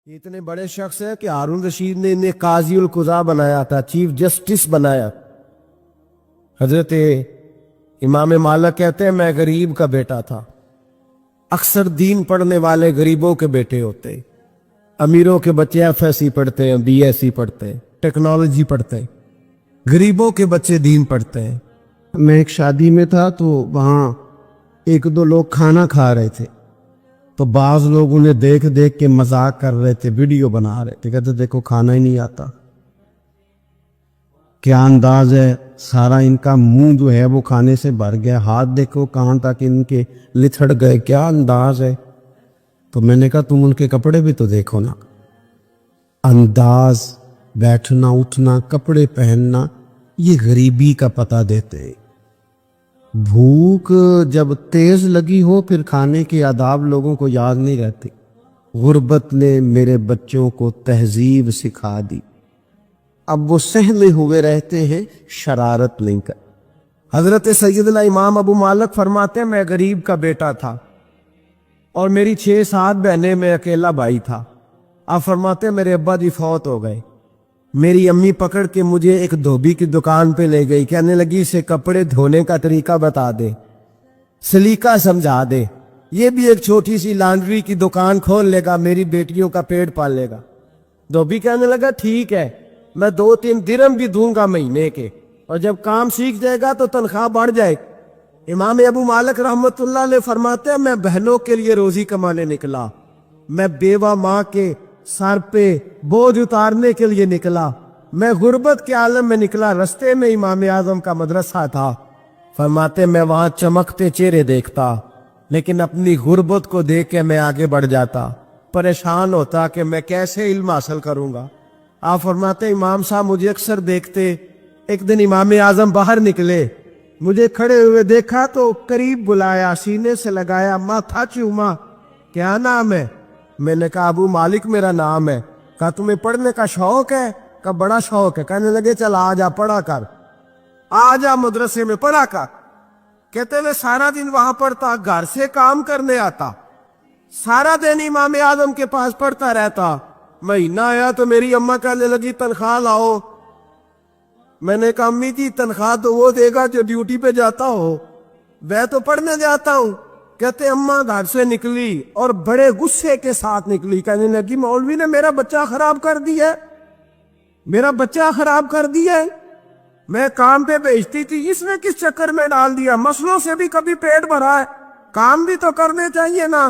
یہ اتنے بڑے شخص ہیں کہ ہارون رشید نے انہیں قاضی القضاء بنایا تھا، چیف جسٹس بنایا۔ حضرت امام مالک کہتے ہیں میں غریب کا بیٹا تھا۔ اکثر دین پڑھنے والے غریبوں کے بیٹے ہوتے ہیں۔ امیروں کے بچے ایف ایس سی پڑھتے ہیں، بی ایس سی پڑھتے ہیں، ٹیکنالوجی پڑھتے ہیں، غریبوں کے بچے دین پڑھتے ہیں۔ میں ایک شادی میں تھا تو وہاں ایک دو لوگ کھانا کھا رہے تھے، تو بعض لوگ انہیں دیکھ دیکھ کے مذاق کر رہے تھے، ویڈیو بنا رہے تھے، کہتے دیکھو کھانا ہی نہیں آتا، کیا انداز ہے، سارا ان کا منہ جو ہے وہ کھانے سے بھر گیا، ہاتھ دیکھو کہاں تک ان کے لتھڑ گئے، کیا انداز ہے۔ تو میں نے کہا تم ان کے کپڑے بھی تو دیکھو نا، انداز، بیٹھنا اٹھنا، کپڑے پہننا، یہ غریبی کا پتہ دیتے ہیں۔ بھوک جب تیز لگی ہو پھر کھانے کے آداب لوگوں کو یاد نہیں رہتے۔ غربت نے میرے بچوں کو تہذیب سکھا دی، اب وہ سہمے ہوئے رہتے ہیں شرارت نہیں کر۔ حضرت سیدنا امام ابو مالک فرماتے ہیں میں غریب کا بیٹا تھا اور میری 6-7 بہنیں، میں اکیلا بھائی تھا۔ آپ فرماتے ہیں میرے ابا جی فوت ہو گئے، میری امی پکڑ کے مجھے ایک دھوبی کی دکان پہ لے گئی، کہنے لگی اسے کپڑے دھونے کا طریقہ بتا دے، سلیقہ سمجھا دے، یہ بھی ایک چھوٹی سی لانڈری کی دکان کھول لے گا، میری بیٹیوں کا پیٹ پال لے گا۔ دھوبی کہنے لگا ٹھیک ہے، میں 2-3 درہم بھی دوں گا مہینے کے، اور جب کام سیکھ جائے گا تو تنخواہ بڑھ جائے۔ امام ابو مالک رحمت اللہ علیہ فرماتے ہیں میں بہنوں کے لیے روزی کمانے نکلا، میں بیوہ ماں کے سر پہ بوجھ اتارنے کے لیے نکلا، میں غربت کے عالم میں نکلا، رستے میں امام اعظم کا مدرسہ تھا۔ فرماتے میں وہاں چمکتے چہرے دیکھتا، لیکن اپنی غربت کو دیکھ کے میں آگے بڑھ جاتا، پریشان ہوتا کہ میں کیسے علم حاصل کروں گا۔ آپ فرماتے امام صاحب مجھے اکثر دیکھتے، ایک دن امام اعظم باہر نکلے، مجھے کھڑے ہوئے دیکھا تو قریب بلایا، سینے سے لگایا، ماتھا چوما، کیا نام ہے؟ میں نے کہا ابو مالک میرا نام ہے۔ کہا تمہیں پڑھنے کا شوق ہے؟ کہا بڑا شوق ہے۔ کہنے لگے چل آ جا پڑھا کر، آ جا مدرسے میں پڑھا کر۔ کہتے میں سارا دن وہاں پڑھتا، گھر سے کام کرنے آتا، سارا دن امام اعظم کے پاس پڑھتا رہتا۔ مہینہ آیا تو میری اماں کہنے لگی تنخواہ لاؤ۔ میں نے کہا امی جی تنخواہ تو وہ دے گا جو ڈیوٹی پہ جاتا ہو، میں تو پڑھنے جاتا ہوں۔ کہتے اماں گھر سے نکلی اور بڑے غصے کے ساتھ نکلی، کہنے لگی مولوی نے میرا بچہ خراب کر دیا ہے، میرا بچہ خراب کر دیا ہے، میں کام پہ بھیجتی تھی، اس نے کس چکر میں ڈال دیا، مسلوں سے بھی کبھی پیٹ بھرا ہے، کام بھی تو کرنے چاہیے نا۔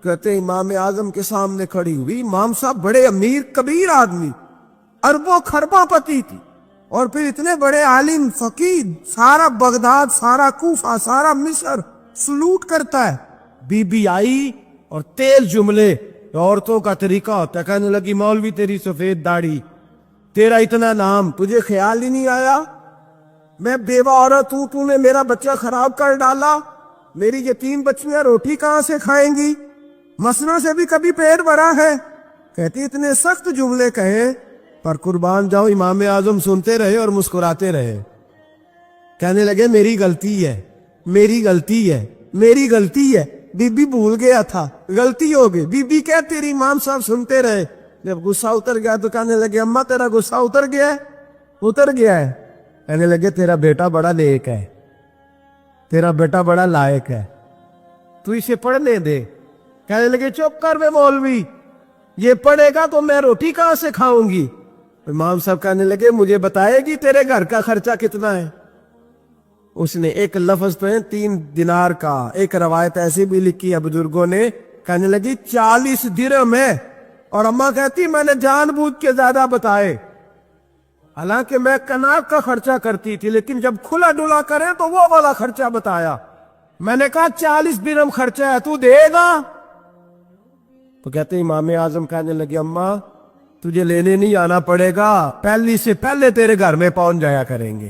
کہتے امام اعظم کے سامنے کھڑی ہوئی، امام صاحب بڑے امیر کبیر آدمی، اربوں خربوں پتی تھی، اور پھر اتنے بڑے عالم فقیر، سارا بغداد، سارا کوفہ، سارا مصر سلوٹ کرتا ہے۔ بی بی آئی اور تیز جملے عورتوں کا طریقہ ہوتا ہے، کہنے لگی مولوی تیری سفید داڑھی، تیرا اتنا نام، تجھے خیال ہی نہیں آیا میں بیوہ عورت ہوں، تو نے میرا بچہ خراب کر ڈالا، میری یتیم بچیاں روٹی کہاں سے کھائیں گی، مسلوں سے بھی کبھی پیٹ بھرا ہے۔ کہتی اتنے سخت جملے کہے پر قربان جاؤ امام اعظم سنتے رہے اور مسکراتے رہے۔ کہنے لگے میری غلطی ہے، میری غلطی ہے، میری غلطی ہے، بی بی بھول گیا تھا، غلطی ہو گئی۔ بی بی کہتے تیری امام صاحب سنتے رہے، جب غصہ اتر گیا تو کہنے لگے اماں تیرا غصہ اتر گیا ہے؟ اتر گیا ہے۔ کہنے لگے تیرا بیٹا بڑا نیک ہے، تیرا بیٹا بڑا لائق ہے، تو اسے پڑھنے دے۔ کہنے لگے چپ کر بے مولوی، یہ پڑھے گا تو میں روٹی کہاں سے کھاؤں گی؟ امام صاحب کہنے لگے مجھے بتائے گی تیرے گھر کا خرچہ کتنا ہے؟ اس نے ایک لفظ تو 3 دینار کا، ایک روایت ایسی بھی لکھی ہے بزرگوں نے، کہنے لگی 40 درہم ہے، اور اماں کہتی میں نے جان بوجھ کے زیادہ بتائے، حالانکہ میں کناک کا خرچہ کرتی تھی، لیکن جب کھلا ڈلا کرے تو وہ والا خرچہ بتایا۔ میں نے کہا 40 درہم خرچہ ہے، تو دے گا؟ تو کہتے امام اعظم کہنے لگے اماں تجھے لینے نہیں آنا پڑے گا، پہلی سے پہلے تیرے گھر میں پہنچ جایا کریں گے،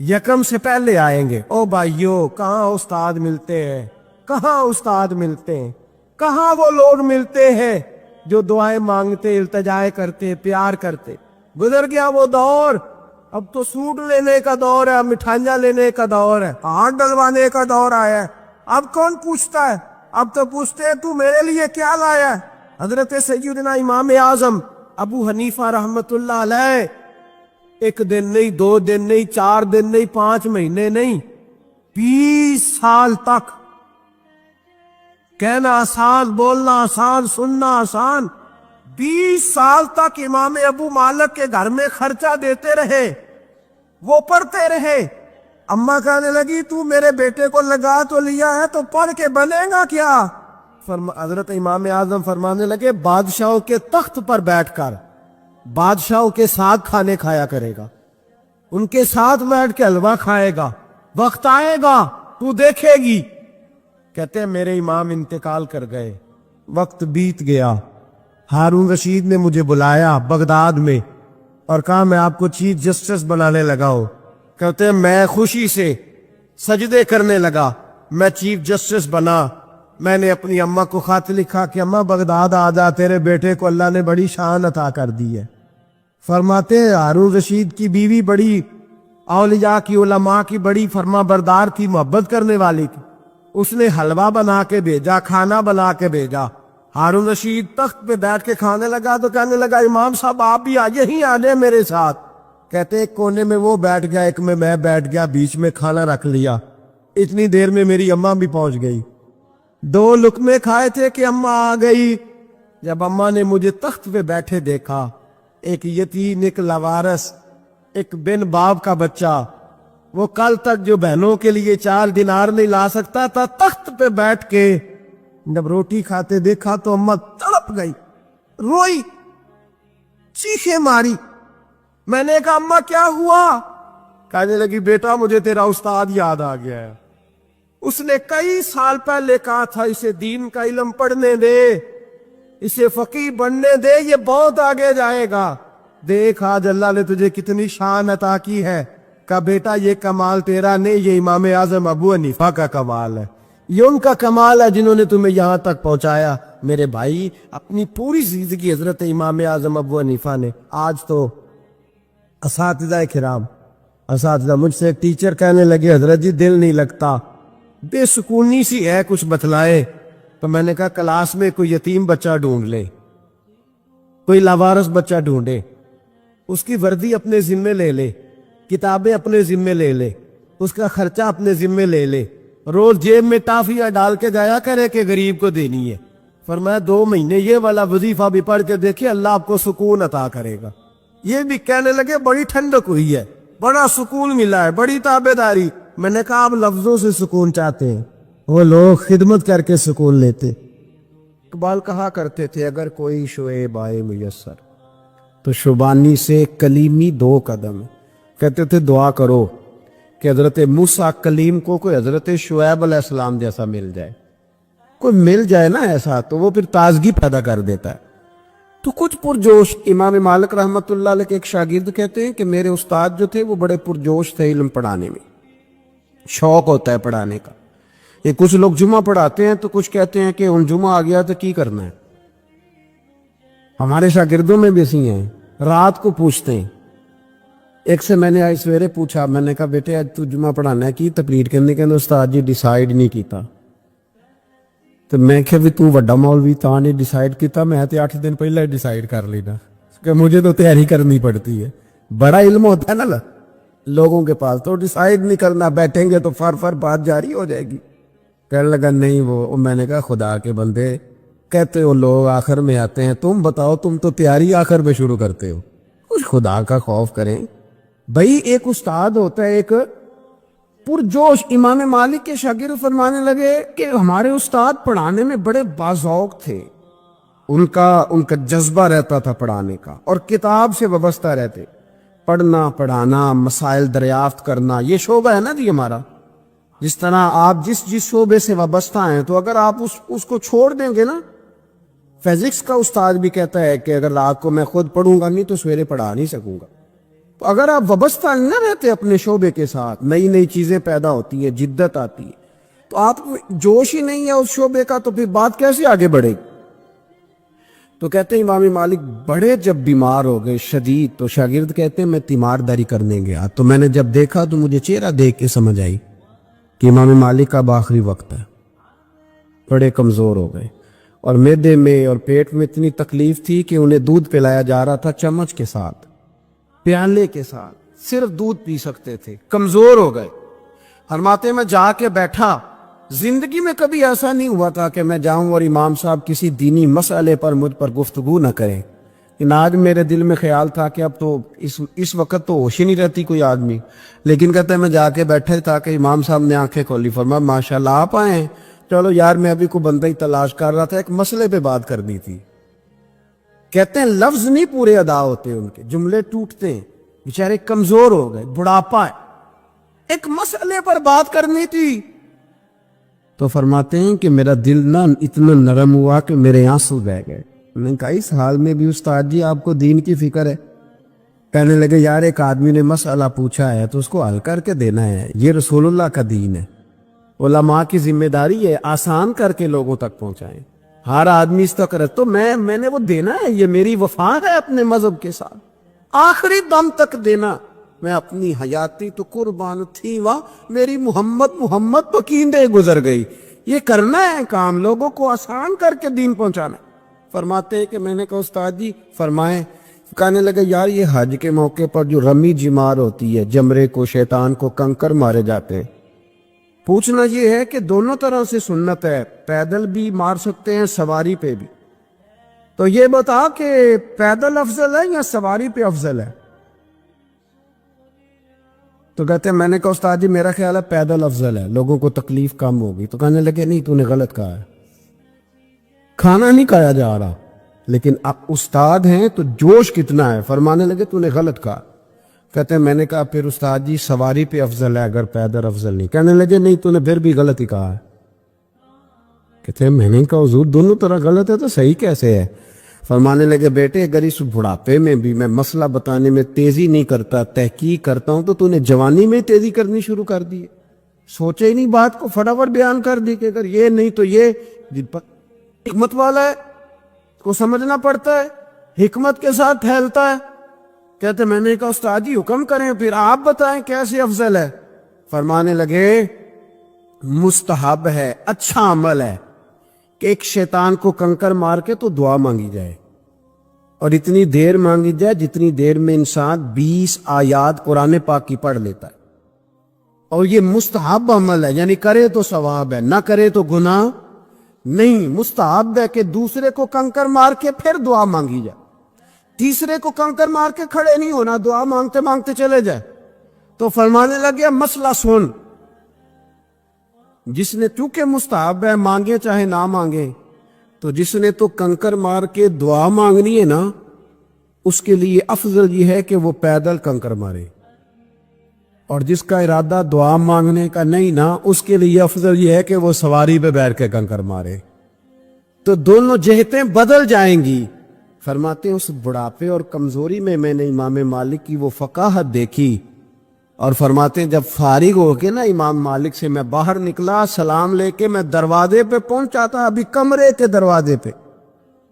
یکم سے پہلے آئیں گے۔ او بھائیو کہاں استاد ملتے ہیں، کہاں استاد ملتے ہیں، کہاں وہ لوگ ملتے ہیں جو دعائیں مانگتے، التجائے کرتے، پیار کرتے۔ گزر گیا وہ دور، اب تو سوٹ لینے کا دور ہے، مٹھائیاں لینے کا دور ہے، ہاتھ ڈلوانے کا دور آیا ہے۔ اب کون پوچھتا ہے؟ اب تو پوچھتے ہیں تو میرے لیے کیا لایا ہے، حضرت سیدنا امام اعظم ابو حنیفہ رحمت اللہ علیہ ایک دن نہیں، 2 دن نہیں، 4 دن نہیں، 5 مہینے نہیں، 20 سال تک کہنا آسان، بولنا آسان، سننا آسان، 20 سال تک امام ابو مالک کے گھر میں خرچہ دیتے رہے، وہ پڑھتے رہے۔ اماں کہنے لگی تو میرے بیٹے کو لگا تو لیا ہے تو پڑھ کے بنے گا کیا؟ حضرت امام اعظم فرمانے لگے بادشاہوں کے تخت پر بیٹھ کر بادشاہوں کے ساتھ کھانے کھایا کرے گا، ان کے ساتھ بیٹھ کے حلوہ کھائے گا، وقت آئے گا تو دیکھے گی۔ کہتے ہیں میرے امام انتقال کر گئے، وقت بیت گیا، ہارون رشید نے مجھے بلایا بغداد میں اور کہا میں آپ کو چیف جسٹس بنانے لگا ہوں۔ کہتے ہیں میں خوشی سے سجدے کرنے لگا، میں چیف جسٹس بنا۔ میں نے اپنی اماں کو خط لکھا کہ اماں بغداد آ جا، تیرے بیٹے کو اللہ نے بڑی شان عطا کر دی ہے۔ فرماتے ہیں ہارون رشید کی بیوی بڑی اولیاء کی، علماء کی بڑی فرما بردار تھی، محبت کرنے والی تھی، اس نے حلوہ بنا کے بھیجا، کھانا بنا کے بھیجا۔ ہارون رشید تخت پہ بیٹھ کے کھانے لگا تو کہنے لگا امام صاحب آپ بھی یہیں آ جائیں میرے ساتھ۔ کہتے ایک کونے میں وہ بیٹھ گیا، ایک میں بیٹھ گیا، بیچ میں کھانا رکھ لیا۔ اتنی دیر میں میری اماں بھی پہنچ گئی، 2 لقمے کھائے تھے کہ اماں آ گئی۔ جب اماں نے مجھے تخت پہ بیٹھے دیکھا، ایک یتیم، ایک لاوارث، ایک بن باپ کا بچہ، وہ کل تک جو بہنوں کے لیے 4 دینار نہیں لا سکتا تھا، تخت پہ بیٹھ کے جب روٹی کھاتے دیکھا تو اماں تڑپ گئی، روئی، چیخیں ماری۔ میں نے کہا اماں کیا ہوا؟ کہنے لگی بیٹا مجھے تیرا استاد یاد آ گیا ہے، اس نے کئی سال پہلے کہا تھا اسے دین کا علم پڑھنے دے، اسے فقیہ بننے دے، یہ بہت آگے جائے گا۔ دیکھ آج اللہ نے تجھے کتنی شان عطا کی ہے۔ کہا بیٹا یہ کمال تیرا نہیں، یہ امام اعظم ابو حنیفہ کا کمال ہے، یہ ان کا کمال ہے جنہوں نے تمہیں یہاں تک پہنچایا۔ میرے بھائی اپنی پوری زندگی حضرت امام اعظم ابو حنیفہ نے، آج تو اساتذہ کرام، اساتذہ مجھ سے ایک ٹیچر کہنے لگے حضرت جی دل نہیں لگتا، بے سکونی سی ہے، کچھ بتلائے۔ تو میں نے کہا کلاس میں کوئی یتیم بچہ ڈھونڈ لے، کوئی لاوارث بچہ ڈھونڈے، اس کی وردی اپنے ذمے لے لے، کتابیں اپنے ذمے لے لے، اس کا خرچہ اپنے ذمے لے لے، روز جیب میں ٹافیاں ڈال کے جایا کرے کہ غریب کو دینی ہے۔ فرمایا 2 مہینے یہ والا وظیفہ بھی پڑھ کے دیکھیں، اللہ آپ کو سکون عطا کرے گا۔ یہ بھی کہنے لگے بڑی ٹھنڈک ہوئی ہے، بڑا سکون ملا ہے، بڑی تابعداری۔ میں نے کہا آپ لفظوں سے سکون چاہتے ہیں، وہ لوگ خدمت کر کے سکون لیتے۔ اقبال کہا کرتے تھے اگر کوئی شعیب آئے میسر تو شبانی سے کلیمی 2 قدم۔ کہتے تھے دعا کرو کہ حضرت موسیٰ کلیم کو کوئی حضرت شعیب علیہ السلام جیسا مل جائے، کوئی مل جائے نا ایسا، تو وہ پھر تازگی پیدا کر دیتا ہے۔ تو کچھ پرجوش، امام مالک رحمت اللہ علیہ کے ایک شاگرد کہتے ہیں کہ میرے استاد جو تھے وہ بڑے پرجوش تھے، علم پڑھانے میں شوق ہوتا ہے پڑھانے کا۔ یہ کچھ لوگ جمعہ پڑھاتے ہیں تو کچھ کہتے ہیں کہ ان جمعہ آ گیا تو کی کرنا ہے۔ ہمارے شاگردوں میں بھی ایسی ہیں، رات کو پوچھتے ہیں۔ ایک سے میں نے آج سویرے پوچھا، میں نے کہا بیٹے آج تو جمعہ پڑھانا ہے کی تقریر کرنے کے استاد جی ڈیسائیڈ نہیں کیتا۔ تو میں کہ بھی تو وڈا مولوی تا نے ڈیسائیڈ کیتا، میں تے 8 دن پہلے ڈیسائیڈ کر لینا کہ مجھے تو تیاری کرنی پڑتی ہے۔ بڑا علم ہوتا ہے نا لوگوں کے پاس، تو ڈیسائیڈ نہیں کرنا، بیٹھیں گے تو فر بات جاری ہو جائے گی۔ کہنے لگا نہیں وہ میں نے کہا خدا کے بندے کہتے ہو لوگ آخر میں آتے ہیں، تم بتاؤ تم تو تیاری آخر میں شروع کرتے ہو، کچھ خدا کا خوف کریں بھائی۔ ایک استاد ہوتا ہے ایک پرجوش۔ امام مالک کے شاگرد فرمانے لگے کہ ہمارے استاد پڑھانے میں بڑے باذوق تھے، ان کا جذبہ رہتا تھا پڑھانے کا، اور کتاب سے وابستہ رہتے، پڑھنا پڑھانا، مسائل دریافت کرنا، یہ شعبہ ہے نا جی ہمارا۔ جس طرح آپ جس شعبے سے وابستہ ہیں تو اگر آپ اس کو چھوڑ دیں گے نا، فزکس کا استاد بھی کہتا ہے کہ اگر رات کو میں خود پڑھوں گا نہیں تو سویرے پڑھا نہیں سکوں گا۔ تو اگر آپ وابستہ نہ رہتے اپنے شعبے کے ساتھ، نئی نئی چیزیں پیدا ہوتی ہیں، جدت آتی ہے، تو آپ کو جوش ہی نہیں ہے اس شعبے کا، تو پھر بات کیسے آگے بڑھے گی؟ تو کہتے ہیں امام مالک بڑے جب بیمار ہو گئے شدید، تو شاگرد کہتے ہیں میں تیمارداری کرنے گیا، تو میں نے جب دیکھا تو مجھے چہرہ دیکھ کے سمجھ آئی کہ امام مالک کا آخری وقت ہے، بڑے کمزور ہو گئے۔ اور میدے میں اور پیٹ میں اتنی تکلیف تھی کہ انہیں دودھ پلایا جا رہا تھا چمچ کے ساتھ، پیالے کے ساتھ، صرف دودھ پی سکتے تھے، کمزور ہو گئے۔ فرماتے میں جا کے بیٹھا، زندگی میں کبھی ایسا نہیں ہوا تھا کہ میں جاؤں اور امام صاحب کسی دینی مسئلے پر مجھ پر گفتگو نہ کریں، لیکن آج میرے دل میں خیال تھا کہ اب تو اس وقت تو ہوش ہی نہیں رہتی کوئی آدمی، لیکن کہتے ہیں میں جا کے بیٹھے تھا کہ امام صاحب نے آنکھیں کھولی، فرمایا ماشاءاللہ آپ آئے ہیں، چلو یار میں ابھی کوئی بندہ ہی تلاش کر رہا تھا، ایک مسئلے پہ بات کرنی تھی۔ کہتے ہیں لفظ نہیں پورے ادا ہوتے، ان کے جملے ٹوٹتے ہیں، بیچارے کمزور ہو گئے، بڑھاپا ہے، ایک مسئلے پر بات کرنی تھی۔ تو فرماتے ہیں کہ میرا دل نہ اتنا نرم ہوا کہ میرے آنسو بہہ گئے۔ میں نے کہا اس حال میں بھی استاد جی آپ کو دین کی فکر ہے؟ کہنے لگے یار ایک آدمی نے مسئلہ پوچھا ہے تو اس کو حل کر کے دینا ہے، یہ رسول اللہ کا دین ہے، علماء کی ذمہ داری ہے آسان کر کے لوگوں تک پہنچائیں، ہر آدمی اس تک تو میں نے وہ دینا ہے، یہ میری وفا ہے اپنے مذہب کے ساتھ، آخری دم تک دینا۔ میں اپنی حیاتی تو قربان تھی واہ میری محمد پکیندے گزر گئی، یہ کرنا ہے کام، لوگوں کو آسان کر کے دین پہنچانا۔ فرماتے ہیں کہ میں نے کہا استاد جی فرمائیں، کہنے لگے یار یہ حج کے موقع پر جو رمی جمار ہوتی ہے، جمرے کو شیطان کو کنکر مارے جاتے ہیں، پوچھنا یہ ہے کہ دونوں طرح سے سنت ہے، پیدل بھی مار سکتے ہیں سواری پہ بھی، تو یہ بتا کہ پیدل افضل ہے یا سواری پہ افضل ہے؟ تو کہتے ہیں میں نے کہا استاد جی میرا خیال ہے پیدل افضل ہے، لوگوں کو تکلیف کم ہوگی۔ تو کہنے لگے نہیں تو نے غلط کہا ہے، کھانا نہیں کھایا جا رہا، لیکن اب استاد ہیں تو جوش کتنا ہے، فرمانے لگے تو نے غلط کہا۔ کہتے ہیں میں نے کہا پھر استاد جی سواری پہ افضل ہے اگر پیدل افضل نہیں؟ کہنے لگے نہیں تو نے پھر بھی غلط ہی کہا ہے۔ کہتے ہیں میں نے کہا حضور دونوں طرح غلط ہے تو صحیح کیسے ہے؟ فرمانے لگے بیٹے اگر اس بڑھاپے میں بھی میں مسئلہ بتانے میں تیزی نہیں کرتا، تحقیق کرتا ہوں، تو نے جوانی میں تیزی کرنی شروع کر دی، سوچے ہی نہیں بات کو، فٹافٹ بیان کر دی کہ اگر یہ نہیں تو یہ، حکمت والا ہے کو سمجھنا پڑتا ہے، حکمت کے ساتھ پھیلتا ہے۔ کہتے میں نے کہا استاد جی حکم کریں پھر آپ بتائیں کیسے افضل ہے؟ فرمانے لگے مستحب ہے، اچھا عمل ہے کہ ایک شیطان کو کنکر مار کے تو دعا مانگی جائے، اور اتنی دیر مانگی جائے جتنی دیر میں انسان 20 آیات قرآن پاک کی پڑھ لیتا ہے، اور یہ مستحب عمل ہے، یعنی کرے تو ثواب ہے، نہ کرے تو گناہ نہیں۔ مستحب ہے کہ دوسرے کو کنکر مار کے پھر دعا مانگی جائے، تیسرے کو کنکر مار کے کھڑے نہیں ہونا، دعا مانگتے مانگتے چلے جائے۔ تو فرمانے لگے مسئلہ سن، جس نے چونکہ مستحب ہے مانگے چاہے نہ مانگے، تو جس نے تو کنکر مار کے دعا مانگنی ہے نا، اس کے لیے افضل یہ ہے کہ وہ پیدل کنکر مارے، اور جس کا ارادہ دعا مانگنے کا نہیں نا، اس کے لیے افضل یہ ہے کہ وہ سواری پہ بیٹھ کے کنکر مارے، تو دونوں جہتیں بدل جائیں گی۔ فرماتے ہیں اس بڑھاپے اور کمزوری میں میں نے امام مالک کی وہ فقاہت دیکھی، اور فرماتے ہیں جب فارغ ہو کے نا امام مالک سے میں باہر نکلا، سلام لے کے میں دروازے پہ پہنچا تھا، ابھی کمرے کے دروازے پہ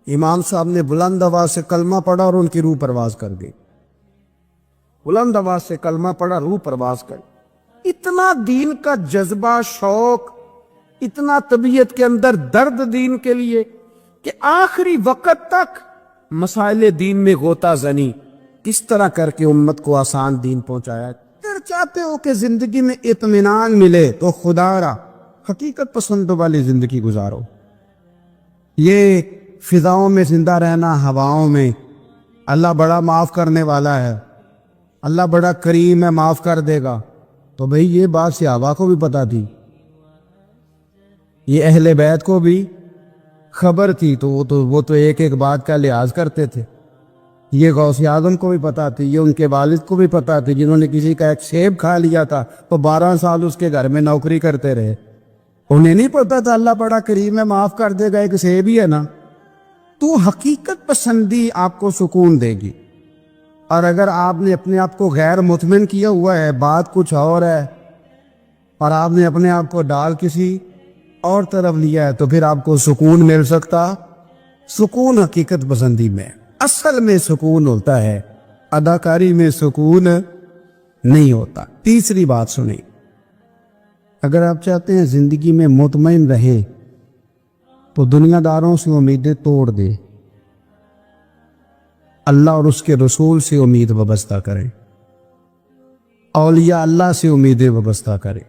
امام صاحب نے بلند آواز سے کلمہ پڑھا اور ان کی روح پرواز کر گئی، بلند آواز سے کلمہ پڑھا، روح پرواز کر گئی۔ اتنا دین کا جذبہ، شوق، اتنا طبیعت کے اندر درد دین کے لیے کہ آخری وقت تک مسائل دین میں غوطہ زنی کس طرح کر کے امت کو آسان دین پہنچایا۔ اگر چاہتے ہو کہ زندگی میں اطمینان ملے تو خدا را حقیقت پسند والی زندگی گزارو، یہ فضاؤں میں زندہ رہنا، ہواؤں میں، اللہ بڑا معاف کرنے والا ہے، اللہ بڑا کریم ہے، معاف کر دے گا، تو بھئی یہ بات صحابہ کو بھی پتا تھی، یہ اہل بیت کو بھی خبر تھی، تو وہ تو ایک ایک بات کا لحاظ کرتے تھے۔ یہ غوث اعظم کو بھی پتا تھی، یہ ان کے والد کو بھی پتا تھی، جنہوں نے کسی کا ایک سیب کھا لیا تھا تو 12 سال اس کے گھر میں نوکری کرتے رہے، انہیں نہیں پتا تھا اللہ بڑا کریم ہے، معاف کر دے گا، ایک سیب ہی ہے نا۔ تو حقیقت پسندی آپ کو سکون دے گی، اور اگر آپ نے اپنے آپ کو غیر مطمئن کیا ہوا ہے، بات کچھ اور ہے، اور آپ نے اپنے آپ کو ڈال کسی اور طرف لیا ہے، تو پھر آپ کو سکون مل سکتا؟ سکون حقیقت پسندی میں، اصل میں سکون ہوتا ہے، اداکاری میں سکون نہیں ہوتا۔ تیسری بات سنیں، اگر آپ چاہتے ہیں زندگی میں مطمئن رہیں تو دنیا داروں سے امیدیں توڑ دے، اللہ اور اس کے رسول سے امید وابستہ کرے، اولیاء اللہ سے امیدیں وابستہ کرے،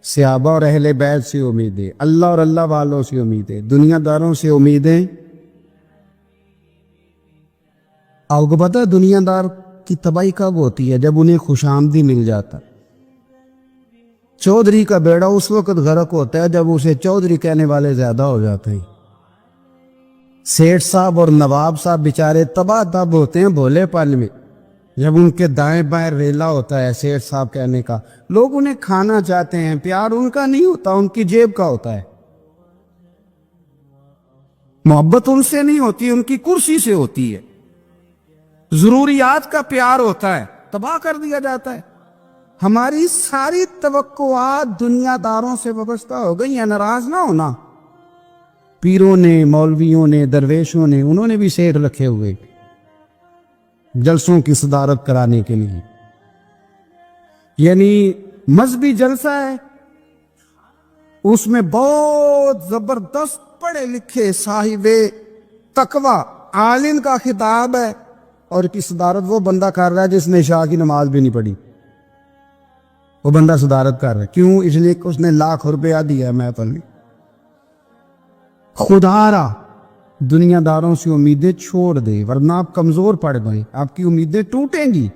صحابہ اور اہل بیت سے امیدیں، اللہ اور اللہ والوں سے امیدیں، دنیا داروں سے امیدیں۔ آپ کو پتہ ہے دنیا دار کی تباہی کب ہوتی ہے؟ جب انہیں خوش آمدی مل جاتا۔ چودھری کا بیڑا اس وقت غرق ہوتا ہے جب اسے چودھری کہنے والے زیادہ ہو جاتے ہیں۔ سیٹھ صاحب اور نواب صاحب بیچارے تباہ تب ہوتے ہیں بھولے پل میں، جب ان کے دائیں بائیں ریلا ہوتا ہے سیٹھ صاحب کہنے کا، لوگ انہیں کھانا چاہتے ہیں، پیار ان کا نہیں ہوتا، ان کی جیب کا ہوتا ہے، محبت ان سے نہیں ہوتی، ان کی کرسی سے ہوتی ہے، ضروریات کا پیار ہوتا ہے، تباہ کر دیا جاتا ہے۔ ہماری ساری توقعات دنیا داروں سے وابستہ ہو گئی ہیں۔ ناراض نہ ہونا، پیروں نے، مولویوں نے، درویشوں نے، انہوں نے بھی سیٹ رکھے ہوئے جلسوں کی صدارت کرانے کے لیے، یعنی مذہبی جلسہ ہے، اس میں بہت زبردست پڑھے لکھے صاحب تقوی عالم کا خطاب ہے، اور کی صدارت وہ بندہ کر رہا ہے جس نے عشاء کی نماز بھی نہیں پڑھی، وہ بندہ صدارت کر رہا ہے۔ کیوں؟ اس لیے کہ اس نے لاکھ روپیہ دیا میں تو نہیں۔ خدا را دنیا داروں سے امیدیں چھوڑ دے، ورنہ آپ کمزور پڑ گئے، آپ کی امیدیں ٹوٹیں گی۔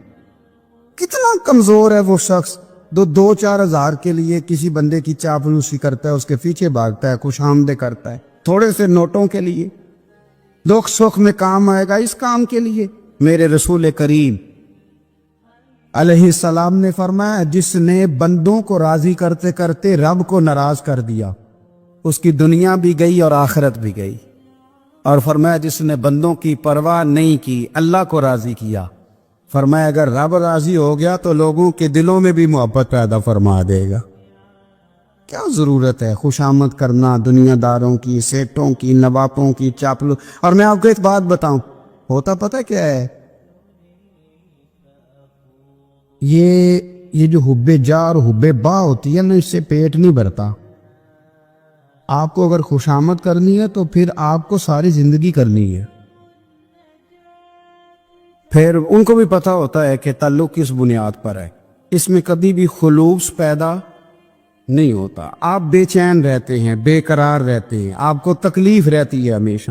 کتنا کمزور ہے وہ شخص دو چار ہزار کے لیے کسی بندے کی چاپلوسی کرتا ہے، اس کے پیچھے بھاگتا ہے، خوش آمدیں کرتا ہے تھوڑے سے نوٹوں کے لیے، دکھ سکھ میں کام آئے گا اس کام کے لیے۔ میرے رسول کریم علیہ السلام نے فرمایا، جس نے بندوں کو راضی کرتے کرتے رب کو ناراض کر دیا، اس کی دنیا بھی گئی اور آخرت بھی گئی۔ اور فرمایا جس نے بندوں کی پرواہ نہیں کی، اللہ کو راضی کیا، فرمایا اگر رب راضی ہو گیا تو لوگوں کے دلوں میں بھی محبت پیدا فرما دے گا۔ کیا ضرورت ہے خوش آمد کرنا دنیا داروں کی، سیٹوں کی، نوابوں کی، چاپلو۔ اور میں آپ کو ایک بات بتاؤں، ہوتا پتہ کیا ہے؟ یہ جو حب جا اور حب با ہوتی ہے نا، اس سے پیٹ نہیں بھرتا۔ آپ کو اگر خوش آمد کرنی ہے تو پھر آپ کو ساری زندگی کرنی ہے۔ پھر ان کو بھی پتہ ہوتا ہے کہ تعلق کس بنیاد پر ہے، اس میں کبھی بھی خلوص پیدا نہیں ہوتا۔ آپ بے چین رہتے ہیں، بے قرار رہتے ہیں، آپ کو تکلیف رہتی ہے ہمیشہ۔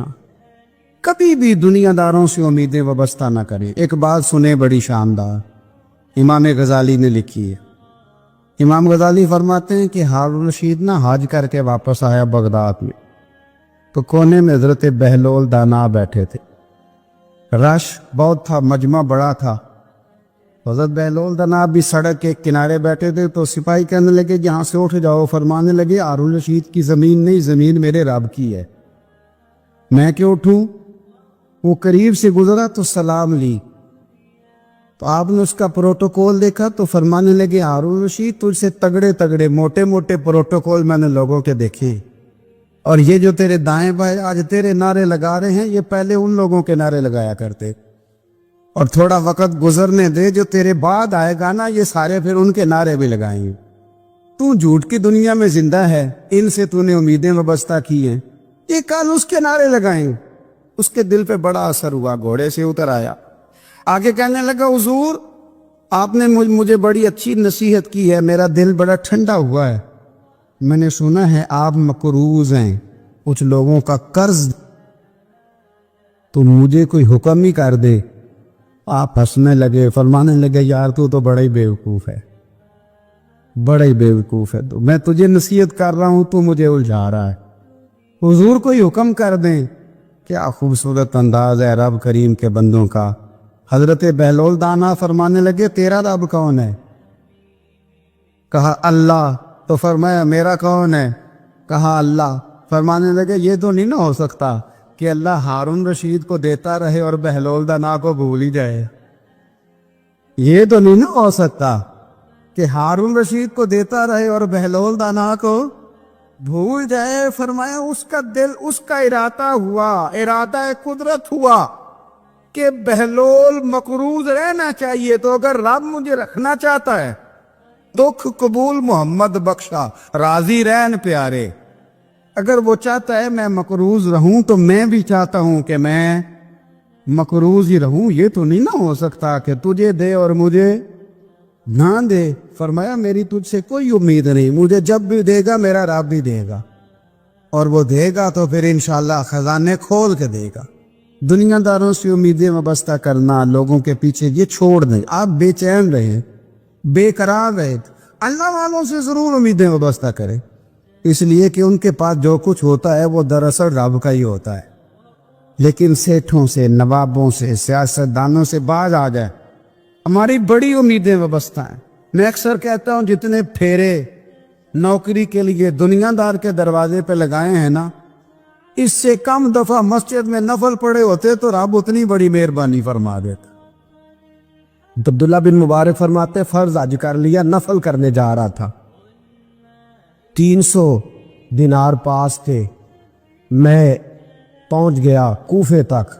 کبھی بھی دنیا داروں سے امیدیں وابستہ نہ کریں۔ ایک بات سنیں بڑی شاندار، امام غزالی نے لکھی ہے۔ امام غزالی فرماتے ہیں کہ ہارون رشید نہ حج کر کے واپس آیا بغداد میں، تو کونے میں حضرت بہلول دانا بیٹھے تھے، رش بہت تھا، مجمع بڑا تھا۔ حضرت بہلول دانا بھی سڑک کے کنارے بیٹھے تھے، تو سپاہی کہنے لگے یہاں سے اٹھ جاؤ، فرمانے لگے ہارون رشید کی زمین نہیں، زمین میرے رب کی ہے، میں کیوں اٹھوں؟ وہ قریب سے گزرا تو سلام لی، تو آپ نے اس کا پروٹوکول دیکھا تو فرمانے لگے ہارون رشید تجھ سے تگڑے تگڑے موٹے موٹے پروٹوکول میں نے لوگوں کے دیکھے، اور یہ جو تیرے دائیں بائیں آج تیرے نعرے لگا رہے ہیں، یہ پہلے ان لوگوں کے نعرے لگایا کرتے، اور تھوڑا وقت گزرنے دے، جو تیرے بعد آئے گا نا یہ سارے پھر ان کے نعرے بھی لگائیں گے۔ تو جھوٹ کی دنیا میں زندہ ہے، ان سے تو نے امیدیں وابستہ کی ہیں، یہ کل اس کے نعرے لگائیں گے۔ اس کے دل پہ بڑا اثر ہوا، گھوڑے سے اتر آیا، آگے کہنے لگا حضور آپ نے مجھے بڑی اچھی نصیحت کی ہے، میرا دل بڑا ٹھنڈا ہوا ہے، میں نے سنا ہے آپ مقروض ہیں کچھ لوگوں کا قرض، تو مجھے کوئی حکم ہی کر دے۔ آپ ہنسنے لگے، فرمانے لگے یار تو بڑا ہی بیوقوف ہے، بڑا ہی بیوقوف ہے، تو میں تجھے نصیحت کر رہا ہوں تو مجھے الجھا رہا ہے، حضور کوئی حکم کر دیں۔ کیا خوبصورت انداز ہے رب کریم کے بندوں کا۔ حضرت بہلول دانا فرمانے لگے تیرا رب کون ہے؟ کہا اللہ، تو فرمایا میرا کون ہے؟ کہا اللہ۔ فرمانے لگے یہ تو نہیں نہ ہو سکتا کہ اللہ ہارون رشید کو دیتا رہے اور بہلول دانا کو بھول ہی جائے، یہ تو نہیں نہ ہو سکتا کہ ہارون رشید کو دیتا رہے اور بہلول دانا کو بھول جائے۔ فرمایا اس کا دل، اس کا ارادہ ہوا، ارادہ قدرت ہوا کہ بہلول مقروض رہنا چاہیے، تو اگر رب مجھے رکھنا چاہتا ہے، دکھ قبول محمد بخشا، راضی رہن پیارے، اگر وہ چاہتا ہے میں مقروض رہوں تو میں بھی چاہتا ہوں کہ میں مقروض ہی رہوں. یہ تو نہیں نہ ہو سکتا کہ تجھے دے اور مجھے نہ دے. فرمایا میری تجھ سے کوئی امید نہیں, مجھے جب بھی دے گا میرا رب بھی دے گا, اور وہ دے گا تو پھر انشاءاللہ خزانے کھول کے دے گا. دنیا داروں سے امیدیں وابستہ کرنا, لوگوں کے پیچھے یہ چھوڑ دیں. آپ بے چین رہیں, بے قرار رہیں, اللہ والوں سے ضرور امیدیں وابستہ کریں, اس لیے کہ ان کے پاس جو کچھ ہوتا ہے وہ دراصل رب کا ہی ہوتا ہے. لیکن سیٹھوں سے, نوابوں سے, سیاستدانوں سے باز آ جائے. ہماری بڑی امیدیں وابستہ ہیں. میں اکثر کہتا ہوں جتنے پھیرے نوکری کے لیے دنیا دار کے دروازے پہ لگائے ہیں نا, اس سے کم دفعہ مسجد میں نفل پڑے ہوتے تو رب اتنی بڑی مہربانی فرما دیتا. تو عبداللہ بن مبارک فرماتے فرض حج کر لیا, نفل کرنے جا رہا تھا, 300 دینار پاس تھے. میں پہنچ گیا کوفے تک,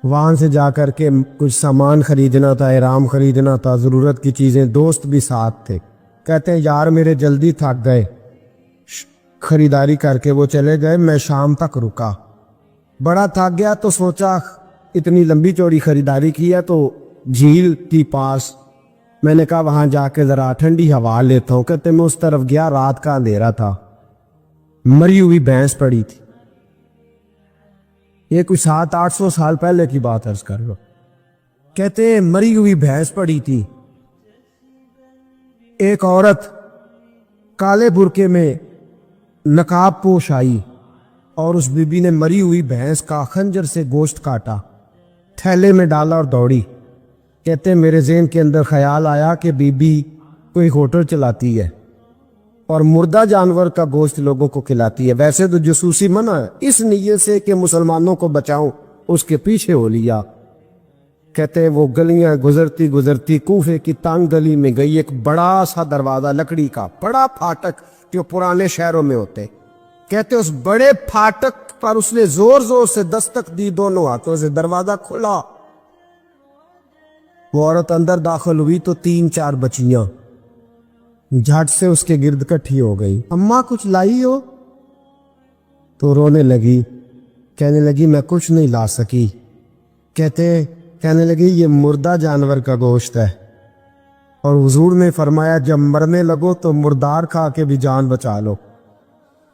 وہاں سے جا کر کے کچھ سامان خریدنا تھا, احرام خریدنا تھا, ضرورت کی چیزیں, دوست بھی ساتھ تھے. کہتے ہیں یار میرے جلدی تھک گئے, خریداری کر کے وہ چلے گئے. میں شام تک رکا, بڑا تھک گیا تو سوچا اتنی لمبی چوڑی خریداری کی ہے تو جھیل کی پاس, میں نے کہا وہاں جا کے ذرا ٹھنڈی ہوا لیتا ہوں. کہتے میں اس طرف گیا, رات کا اندھیرا تھا, مری ہوئی بھینس پڑی تھی. یہ کوئی 700-800 سال پہلے کی بات عرض کر لو. کہتے ہیں مری ہوئی بھینس پڑی تھی. ایک عورت کالے برقعے میں نقاب پوش آئی اور اس بی بی نے مری ہوئی بھینس کا خنجر سے گوشت کاٹا, تھیلے میں ڈالا اور دوڑی. کہتے ہیں میرے ذہن کے اندر خیال آیا کہ بی بی کوئی ہوٹل چلاتی ہے اور مردہ جانور کا گوشت لوگوں کو کھلاتی ہے. ویسے تو جاسوسی منع ہے, اس نیت سے کہ مسلمانوں کو بچاؤں اس کے پیچھے ہو لیا. کہتے ہیں وہ گلیاں گزرتی گزرتی کوفے کی تنگ گلی میں گئی. ایک بڑا سا دروازہ لکڑی کا, بڑا پھاٹک جو پرانے شہروں میں ہوتے. کہتے اس بڑے پھاٹک پر اس نے زور زور سے دستک دی, دونوں ہاتھوں سے دروازہ کھلا. وہ عورت اندر داخل ہوئی تو 3-4 بچیاں جھٹ سے اس کے گرد کٹھی ہو گئی. اماں کچھ لائی ہو؟ تو رونے لگی, کہنے لگی میں کچھ نہیں لا سکی. کہنے لگی یہ مردہ جانور کا گوشت ہے, اور حضور نے فرمایا جب مرنے لگو تو مردار کھا کے بھی جان بچا لو.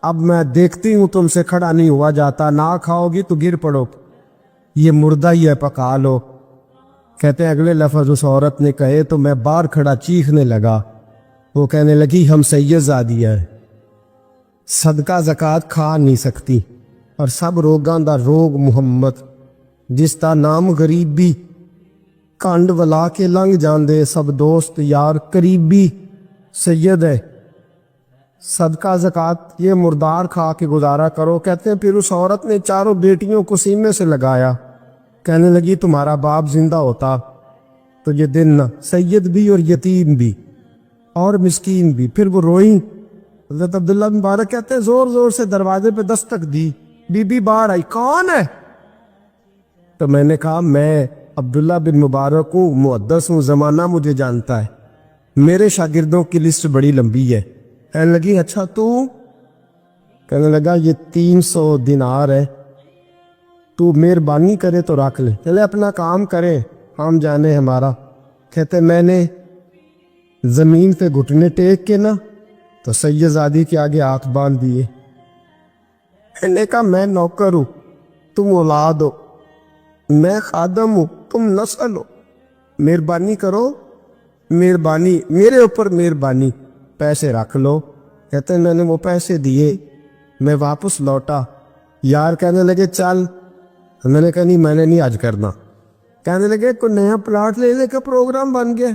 اب میں دیکھتی ہوں تم سے کھڑا نہیں ہوا جاتا, نہ کھاؤ گی تو گر پڑو, یہ مردہ ہی ہے پکا لو. کہتے ہیں اگلے لفظ اس عورت نے کہے تو میں باہر کھڑا چیخنے لگا. وہ کہنے لگی ہم سید زادیہ ہیں, صدقہ زکوٰۃ کھا نہیں سکتی, اور سب روگاں دا روگ محمد, جس دا نام غریبی, کنڈ ولا کے لنگ جاندے سب دوست یار قریبی, سید ہے. صدقہ زکوٰۃ یہ مردار کھا کے گزارا کرو. کہتے ہیں پھر اس عورت نے 4 بیٹیوں کو سینے سے لگایا, کہنے لگی تمہارا باپ زندہ ہوتا تو یہ دن سید بھی اور یتیم بھی اور مسکین بھی. پھر وہ روئیں. حضرت عبداللہ بن مبارک کہتے ہیں زور زور سے دروازے پہ دستک دی, بی بی باہر آئی, کون ہے؟ تو میں نے کہا میں عبداللہ بن مبارک ہوں, محدث ہوں, زمانہ مجھے جانتا ہے, میرے شاگردوں کی لسٹ بڑی لمبی ہے. کہنے لگی اچھا تو؟ کہنے لگا یہ 300 دینار ہے, تو مہربانی کرے تو رکھ لے, چلے اپنا کام کرے ہم جانے ہمارا. کہتے میں نے زمین پہ گھٹنے ٹیک کے نا تو سید زادی کے آگے ہاتھ باندھ دیے. میں نے کہا میں نوکر ہوں, تم اولاد ہو, میں خادم ہوں, تم نسل ہو, مہربانی کرو, مہربانی میرے اوپر مہربانی, پیسے رکھ لو. کہتے ہیں میں نے وہ پیسے دیے, میں واپس لوٹا. یار کہنے لگے چل, میں نے کہا نہیں میں نے نہیں حج کرنا. کہنے لگے کوئی نیا پلاٹ لینے کا پروگرام بن گیا,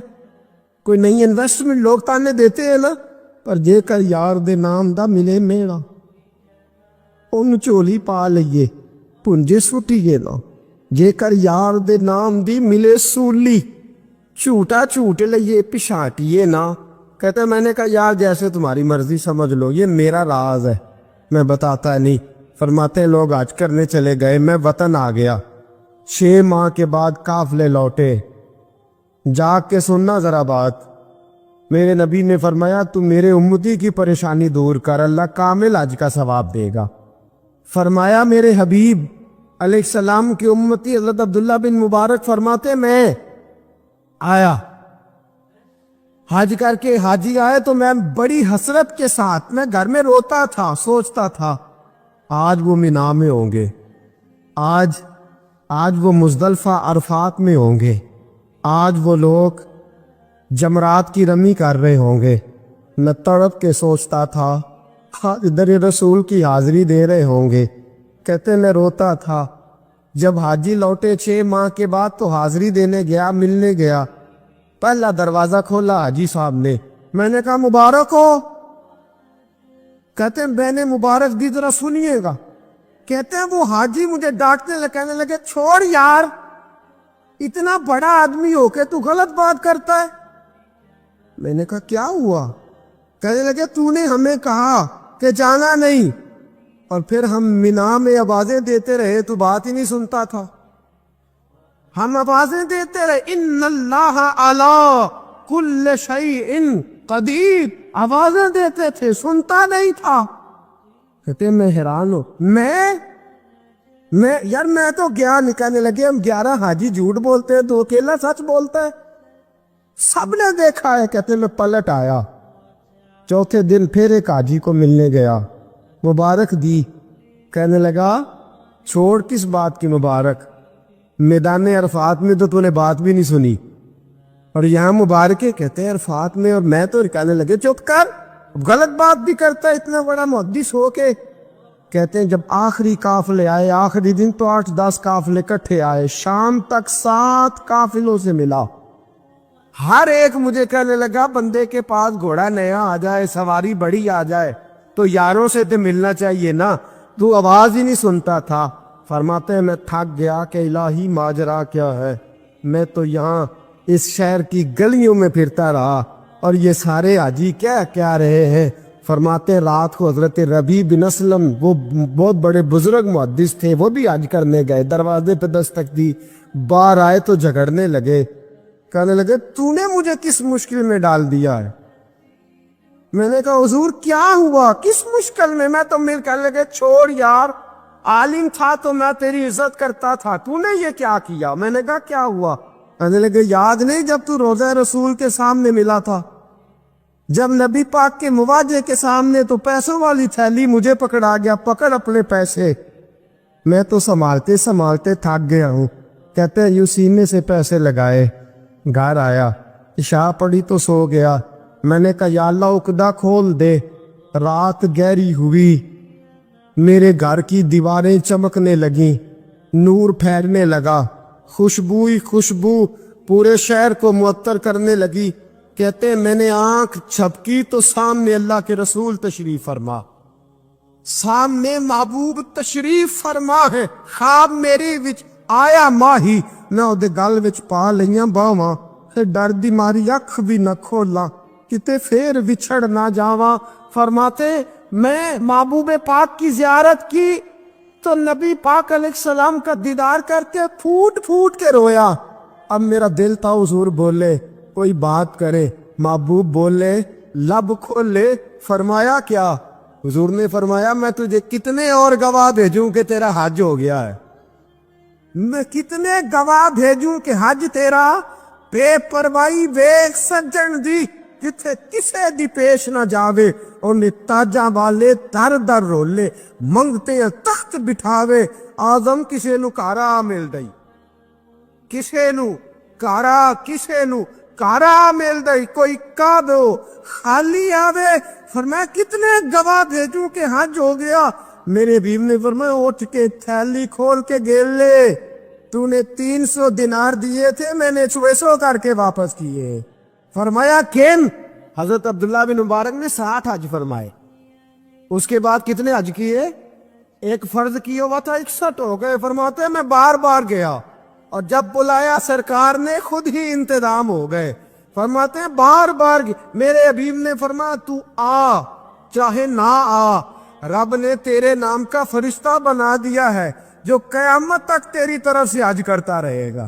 کوئی نئی انویسٹمنٹ, لوگ تانے دیتے ہیں نا, پر جے کر یار دے نام دا ملے میڑا, ان چولی پا لئیے پنجے سٹیے نا, جے کر یار دے نام دی ملے سولی, جھوٹا جھوٹ لئیے پچھاٹیے نا. کہتے میں نے کہا یار جیسے تمہاری مرضی سمجھ لو, یہ میرا راز ہے, میں بتاتا نہیں. فرماتے لوگ حج کرنے چلے گئے, میں وطن آ گیا. 6 ماہ کے بعد قافلے لوٹے. جاگ کے سننا ذرا بات, میرے نبی نے فرمایا تو میرے امتی کی پریشانی دور کر، اللہ کامل حج کا ثواب دے گا۔ فرمایا میرے حبیب علیہ السلام کی امتی حضرت عبداللہ بن مبارک فرماتے میں آیا حج کر کے، حاجی آئے تو میں بڑی حسرت کے ساتھ میں گھر میں روتا تھا، سوچتا تھا آج وہ مینا میں ہوں گے، آج وہ مزدلفہ عرفات میں ہوں گے، آج وہ لوگ جمرات کی رمی کر رہے ہوں گے۔ میں تڑپ کے سوچتا تھا آج در رسول کی حاضری دے رہے ہوں گے۔ کہتے میں روتا تھا، جب حاجی لوٹے 6 ماہ کے بعد تو حاضری دینے گیا، ملنے گیا، پہلا دروازہ کھولا حاجی صاحب نے، میں نے کہا مبارک ہو۔ کہتے ہیں میں نے مبارک دی، ذرا سنیے گا۔ کہتے ہیں وہ حاجی مجھے ڈانٹنے لگے، کہنے لگے چھوڑ یار، اتنا بڑا آدمی ہو کے تو غلط بات کرتا ہے۔ میں نے کہا کیا ہوا؟ کہنے لگے تو نے ہمیں کہا کہ جانا نہیں، اور پھر ہم مینا میں آوازیں دیتے رہے تو بات ہی نہیں سنتا تھا۔ ہم آوازیں دیتے رہے ان اللہ علی کل شیء قدیر، آوازیں دیتے تھے، سنتا نہیں تھا۔ کہتے میں حیران ہوں، میں تو گیا نہیں۔ کہنے لگے ہم 11 حاجی جھوٹ بولتے ہیں، 2 اکیلا سچ بولتا ہے، سب نے دیکھا ہے۔ کہتے میں پلٹ آیا، چوتھے دن پھر ایک حاجی کو ملنے گیا، مبارک دی۔ کہنے لگا چھوڑ کس بات کی مبارک، میدان عرفات میں تو نے بات بھی نہیں سنی، اور یہاں مبارکے کہتے ہیں عرفات میں، اور میں تو کہنے لگے چپ کر، غلط بات بھی کرتا ہے اتنا بڑا محدث ہو کے۔ کہتے ہیں جب آخری قافلے آئے، آخری دن تو 8-10 قافلے اکٹھے آئے، شام تک 7 قافلوں سے ملا، ہر ایک مجھے کہنے لگا بندے کے پاس گھوڑا نیا آ جائے، سواری بڑی آ جائے تو یاروں سے تو ملنا چاہیے نا، تو آواز ہی نہیں سنتا تھا۔ فرماتے ہیں میں تھک گیا کہ الہی ماجرا کیا ہے، میں تو یہاں اس شہر کی گلیوں میں پھرتا رہا اور یہ سارے حاجی کیا رہے ہیں۔ فرماتے ہیں رات کو حضرت ربیع بن اسلم، وہ بہت بڑے بزرگ محدث تھے، وہ بھی حج کرنے گئے، دروازے پہ دستک دی، باہر آئے تو جھگڑنے لگے، کہنے لگے تو نے مجھے کس مشکل میں ڈال دیا ہے؟ میں نے کہا حضور کیا ہوا، کس مشکل میں؟ میں تو کہنے لگے چھوڑ یار، عالم تھا تو میں تیری عزت کرتا تھا، تو نے یہ کیا کیا؟ میں نے کہا کیا ہوا؟ کہنے لگے یاد نہیں جب تو روضہ رسول کے سامنے ملا تھا، جب نبی پاک کے مواجہ کے سامنے تو پیسوں والی تھیلی مجھے پکڑا گیا، پکڑ اپنے پیسے، میں تو سنبھالتے سنبھالتے تھک گیا ہوں۔ کہتے ہیں یوں سینے سے پیسے لگائے، گھر آیا، عشاء پڑھی تو سو گیا۔ میں نے کہا یا اللہ عقدہ کھول دے۔ رات گہری ہوئی، میرے گھر کی دیواریں چمکنے لگیں، نور پھیلنے لگا، خوشبو ہی خوشبو پورے شہر کو معطر کرنے لگی۔ کہتے ہیں میں نے آنکھ جھپکی تو سامنے اللہ کے رسول تشریف فرما، سامنے محبوب تشریف فرما ہے۔ خواب میری وچ آیا ماہی، میں اودے گل وچ پا لئیاں باواں، پھر ڈر دی ماری اکھ بھی نہ کھولا، کتے پھر وچھڑ نہ جاواں۔ فرماتے میں محبوب پاک کی زیارت کی تو نبی پاک علیہ السلام کا دیدار کر کے پھوٹ پھوٹ کے رویا۔ اب میرا دل تھا حضور بولے، کوئی بات کرے، محبوب بولے، لب کھولے۔ فرمایا کیا؟ حضور نے فرمایا میں تجھے کتنے اور گواہ بھیجوں کہ تیرا حج ہو گیا ہے، میں کتنے گواہ بھیجوں کہ حج تیرا بے پرواہی ویکھ سجن دی، جتھے کسے دی پیش نہ جاوے، انہیں تاجاں والے در در رولے، منگتے تخت بٹھاوے، آزم کسے نو کارا مل دئی، کسے نو کارا مل دئی، کوئی کعبو خالی آوے۔ فرمایا کتنے گواہ بھیجوں کہ حج ہو گیا؟ میرے حبیب نے فرمایا اٹھ کے تھیلی کھول کے گیل لے، تو نے 300 دینار دیے تھے، میں نے 600 کر کے واپس کیے۔ فرمایا کن؟ حضرت عبداللہ بن مبارک نے 60 حج فرمائے۔ اس کے بعد کتنے حج کیے؟ ایک فرض کیا ہوا تھا، 61 ہو گئے۔ فرماتے ہیں میں بار بار گیا اور جب بلایا سرکار نے خود ہی انتظام ہو گئے۔ فرماتے ہیں بار بار میرے حبیب نے فرمایا تو آ چاہے نہ آ، رب نے تیرے نام کا فرشتہ بنا دیا ہے جو قیامت تک تیری طرف سے حج کرتا رہے گا،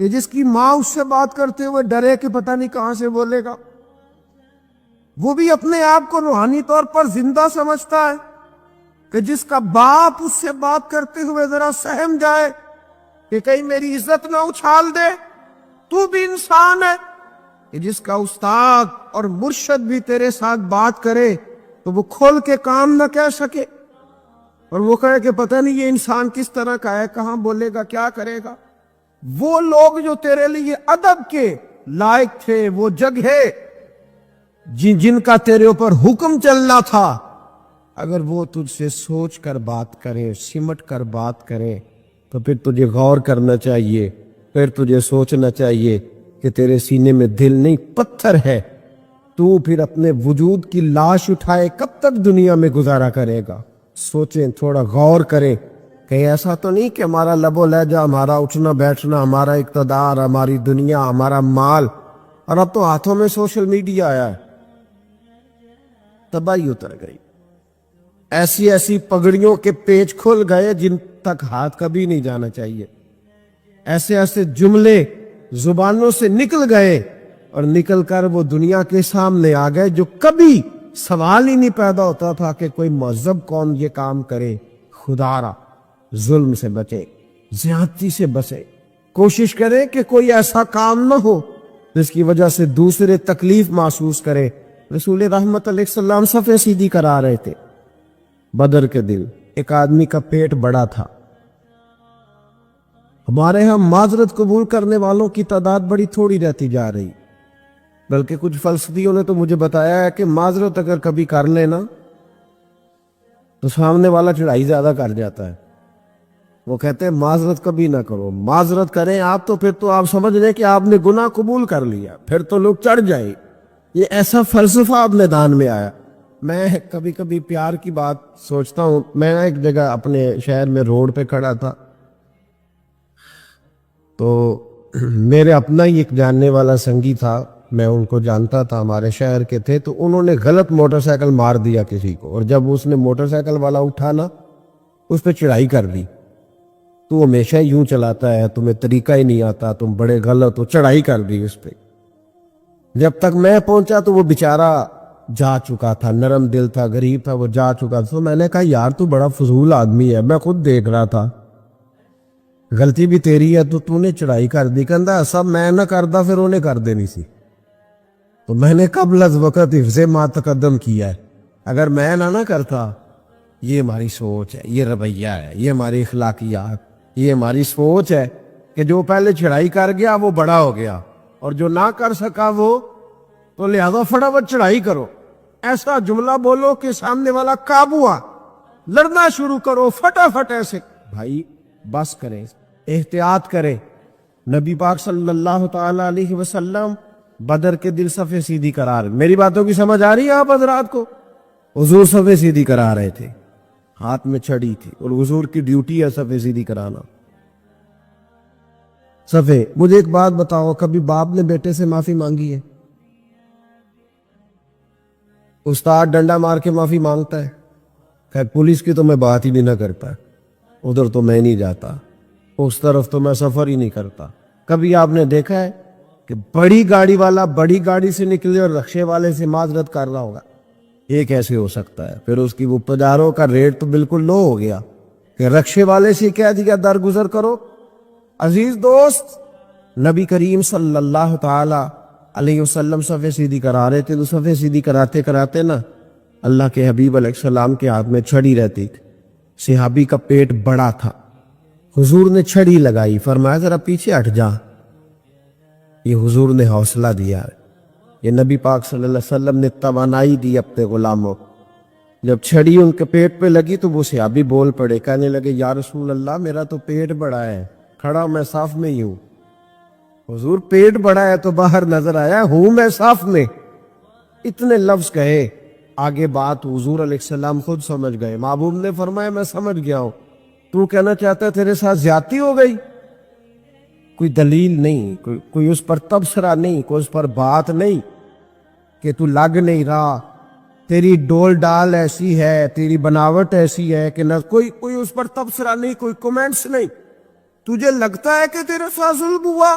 کہ جس کی ماں اس سے بات کرتے ہوئے ڈرے کہ پتہ نہیں کہاں سے بولے گا، وہ بھی اپنے آپ کو روحانی طور پر زندہ سمجھتا ہے، کہ جس کا باپ اس سے بات کرتے ہوئے ذرا سہم جائے کہ کہیں میری عزت نہ اچھال دے، تو بھی انسان ہے، کہ جس کا استاد اور مرشد بھی تیرے ساتھ بات کرے تو وہ کھول کے کام نہ کہہ سکے، اور وہ کہے کہ پتہ نہیں یہ انسان کس طرح کا ہے، کہاں بولے گا، کیا کرے گا۔ وہ لوگ جو تیرے لیے ادب کے لائق تھے، وہ جگہ جن کا تیرے اوپر حکم چلنا تھا، اگر وہ تجھ سے سوچ کر بات کرے، سمٹ کر بات کرے، تو پھر تجھے غور کرنا چاہیے، پھر تجھے سوچنا چاہیے کہ تیرے سینے میں دل نہیں پتھر ہے، تو پھر اپنے وجود کی لاش اٹھائے کب تک دنیا میں گزارا کرے گا۔ سوچیں، تھوڑا غور کریں، کہ ایسا تو نہیں کہ ہمارا لب و لہجہ، ہمارا اٹھنا بیٹھنا، ہمارا اقتدار، ہماری دنیا، ہمارا مال، اور اب تو ہاتھوں میں سوشل میڈیا آیا ہے، تباہی اتر گئی۔ ایسی ایسی پگڑیوں کے پیچ کھل گئے جن تک ہاتھ کبھی نہیں جانا چاہیے، ایسے ایسے جملے زبانوں سے نکل گئے اور نکل کر وہ دنیا کے سامنے آ گئے جو کبھی سوال ہی نہیں پیدا ہوتا تھا کہ کوئی مہذب کون یہ کام کرے۔ خدا را ظلم سے بچے، زیادتی سے بچے، کوشش کرے کہ کوئی ایسا کام نہ ہو جس کی وجہ سے دوسرے تکلیف محسوس کرے۔ رسول رحمت علیہ السلام صفے سیدھی کرا رہے تھے بدر کے دن، ایک آدمی کا پیٹ بڑا تھا۔ ہمارے ہاں معذرت قبول کرنے والوں کی تعداد بڑی تھوڑی رہتی جا رہی، بلکہ کچھ فلسفیوں نے تو مجھے بتایا ہے کہ معذرت اگر کبھی کر لینا تو سامنے والا چڑھائی زیادہ کر جاتا ہے۔ وہ کہتے ہیں معذرت کبھی نہ کرو، معذرت کریں آپ تو پھر تو آپ سمجھ لیں کہ آپ نے گناہ قبول کر لیا، پھر تو لوگ چڑھ جائیں۔ یہ ایسا فلسفہ اب میدان میں آیا۔ میں کبھی کبھی پیار کی بات سوچتا ہوں۔ میں ایک جگہ اپنے شہر میں روڈ پہ کھڑا تھا، تو میرے اپنا ہی ایک جاننے والا سنگی تھا، میں ان کو جانتا تھا، ہمارے شہر کے تھے، تو انہوں نے غلط موٹر سائیکل مار دیا کسی کو، اور جب اس نے موٹر سائیکل والا اٹھا نا، اس پہ چڑھائی کر دی۔ تو ہمیشہ یوں چلاتا ہے، تمہیں طریقہ ہی نہیں آتا، تم بڑے غلط ہو، چڑھائی کر دی اس پہ۔ جب تک میں پہنچا تو وہ بیچارہ جا چکا تھا، نرم دل تھا، غریب تھا، وہ جا چکا تھا۔ تو میں نے کہا یار تو بڑا فضول آدمی ہے، میں خود دیکھ رہا تھا، غلطی بھی تیری ہے، تو نے چڑھائی کر دی۔ کہندا سب میں نہ کردا پھر انہیں کر دینی سی۔ تو میں نے قبل از وقت حفظ ما تقدم کیا ہے، اگر میں نہ کرتا۔ یہ ہماری سوچ ہے، یہ رویہ ہے، یہ ہماری اخلاقیات، یہ ہماری سوچ ہے کہ جو پہلے چڑھائی کر گیا وہ بڑا ہو گیا، اور جو نہ کر سکا وہ تو لہذا فٹافٹ چڑھائی کرو۔ ایسا جملہ بولو کہ سامنے والا قابو آ، لڑنا شروع کرو فٹافٹ ایسے۔ بھائی بس کریں، احتیاط کریں۔ نبی پاک صلی اللہ تعالی علیہ وسلم بدر کے دل صفے سیدھی کرا رہے۔ میری باتوں کی سمجھ آ رہی ہے آپ حضرات کو؟ حضور صفے سیدھی کرا رہے تھے، ہاتھ میں چھڑی تھی، اور حضور کی ڈیوٹی ہے صفے سیدھی کرانا۔ صفے، مجھے ایک بات بتاؤ، کبھی باپ نے بیٹے سے معافی مانگی ہے؟ استاد ڈنڈا مار کے معافی مانگتا ہے؟ خیر پولیس کی تو میں بات ہی بھی نہ کرتا، ادھر تو میں نہیں جاتا، اس طرف تو میں سفر ہی نہیں کرتا۔ کبھی آپ نے دیکھا ہے کہ بڑی گاڑی والا بڑی گاڑی سے نکلے اور رکشے والے سے معذرت کر رہا ہوگا؟ یہ کیسے ہو سکتا ہے؟ پھر اس کی وہ پجاروں کا ریٹ تو بالکل لو ہو گیا کہ رکشے والے سے کہہ دیا درگزر کرو۔ عزیز دوست، نبی کریم صلی اللہ تعالی علیہ وسلم صفے سیدھی کرا رہے تھے، تو صفے سیدھی کراتے کراتے نا اللہ کے حبیب علیہ السلام کے ہاتھ میں چھڑی رہتی تھی۔ صحابی کا پیٹ بڑا تھا، حضور نے چھڑی لگائی، فرمایا ذرا پیچھے ہٹ جا۔ یہ حضور نے حوصلہ دیا، یہ نبی پاک صلی اللہ علیہ وسلم نے توانائی دی اپنے غلاموں۔ جب چھڑی ان کے پیٹ پہ لگی تو وہ صحابی بول پڑے، کہنے لگے یا رسول اللہ میرا تو پیٹ بڑا ہے، کھڑا میں صاف میں ہی ہوں۔ حضور پیٹ بڑا ہے تو باہر نظر آیا، ہوں میں صاف میں۔ اتنے لفظ کہے، آگے بات حضور علیہ السلام خود سمجھ گئے۔ محبوب نے فرمایا میں سمجھ گیا ہوں، تو کہنا چاہتا ہے تیرے ساتھ زیادتی ہو گئی؟ کوئی دلیل نہیں، کوئی اس پر تبصرہ نہیں، کوئی اس پر بات نہیں کہ تو لگ نہیں رہا، تیری ڈول ڈال ایسی ہے، تیری بناوٹ ایسی ہے کہ نہ کوئی اس پر تبصرہ نہیں، کوئی کومنٹس نہیں۔ تجھے لگتا ہے کہ تیرے ساتھ ظلم ہوا؟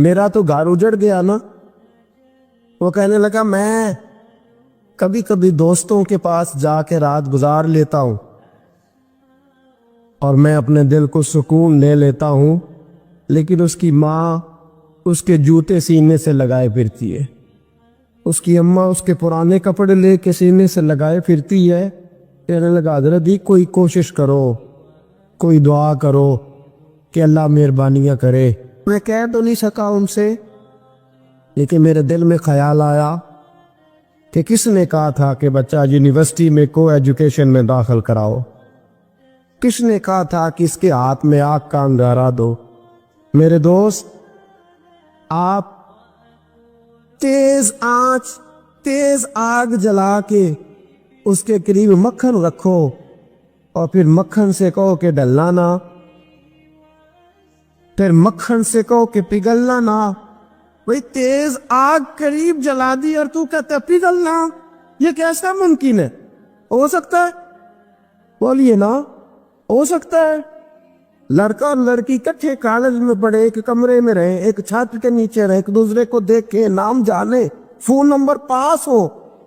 میرا تو گھر اجڑ گیا نا. وہ کہنے لگا میں کبھی کبھی دوستوں کے پاس جا کے رات گزار لیتا ہوں اور میں اپنے دل کو سکون لے لیتا ہوں, لیکن اس کی ماں اس کے جوتے سینے سے لگائے پھرتی ہے, اس کی اماں اس کے پرانے کپڑے لے کے سینے سے لگائے پھرتی ہے. کہنے لگا حضرت جی کوئی کوشش کرو, کوئی دعا کرو کہ اللہ مہربانیاں کرے. میں کہہ تو نہیں سکا ان سے, لیکن میرے دل میں خیال آیا کہ کس نے کہا تھا کہ بچہ یونیورسٹی میں کو ایجوکیشن میں داخل کراؤ, کس نے کہا تھا کہ اس کے ہاتھ میں آگ کا انگارہ دو. میرے دوست, آپ تیز آنچ تیز آگ جلا کے اس کے قریب مکھن رکھو اور پھر مکھن سے کہو کہ ڈلنا نہ, پھر مکھن سے کہو کہ پگھلنا نہ. بھئی تیز آگ قریب جلا دی اور تو کہتا ہے پگھلنا, یہ کیسا ممکن ہے؟ ہو سکتا ہے؟ بولیے نا, ہو سکتا ہے؟ لڑکا اور لڑکی کٹھے کالج میں پڑھے, ایک کمرے میں رہے, ایک چھت کے نیچے رہے, ایک دوسرے کو دیکھے, نام جانے, فون نمبر پاس ہو,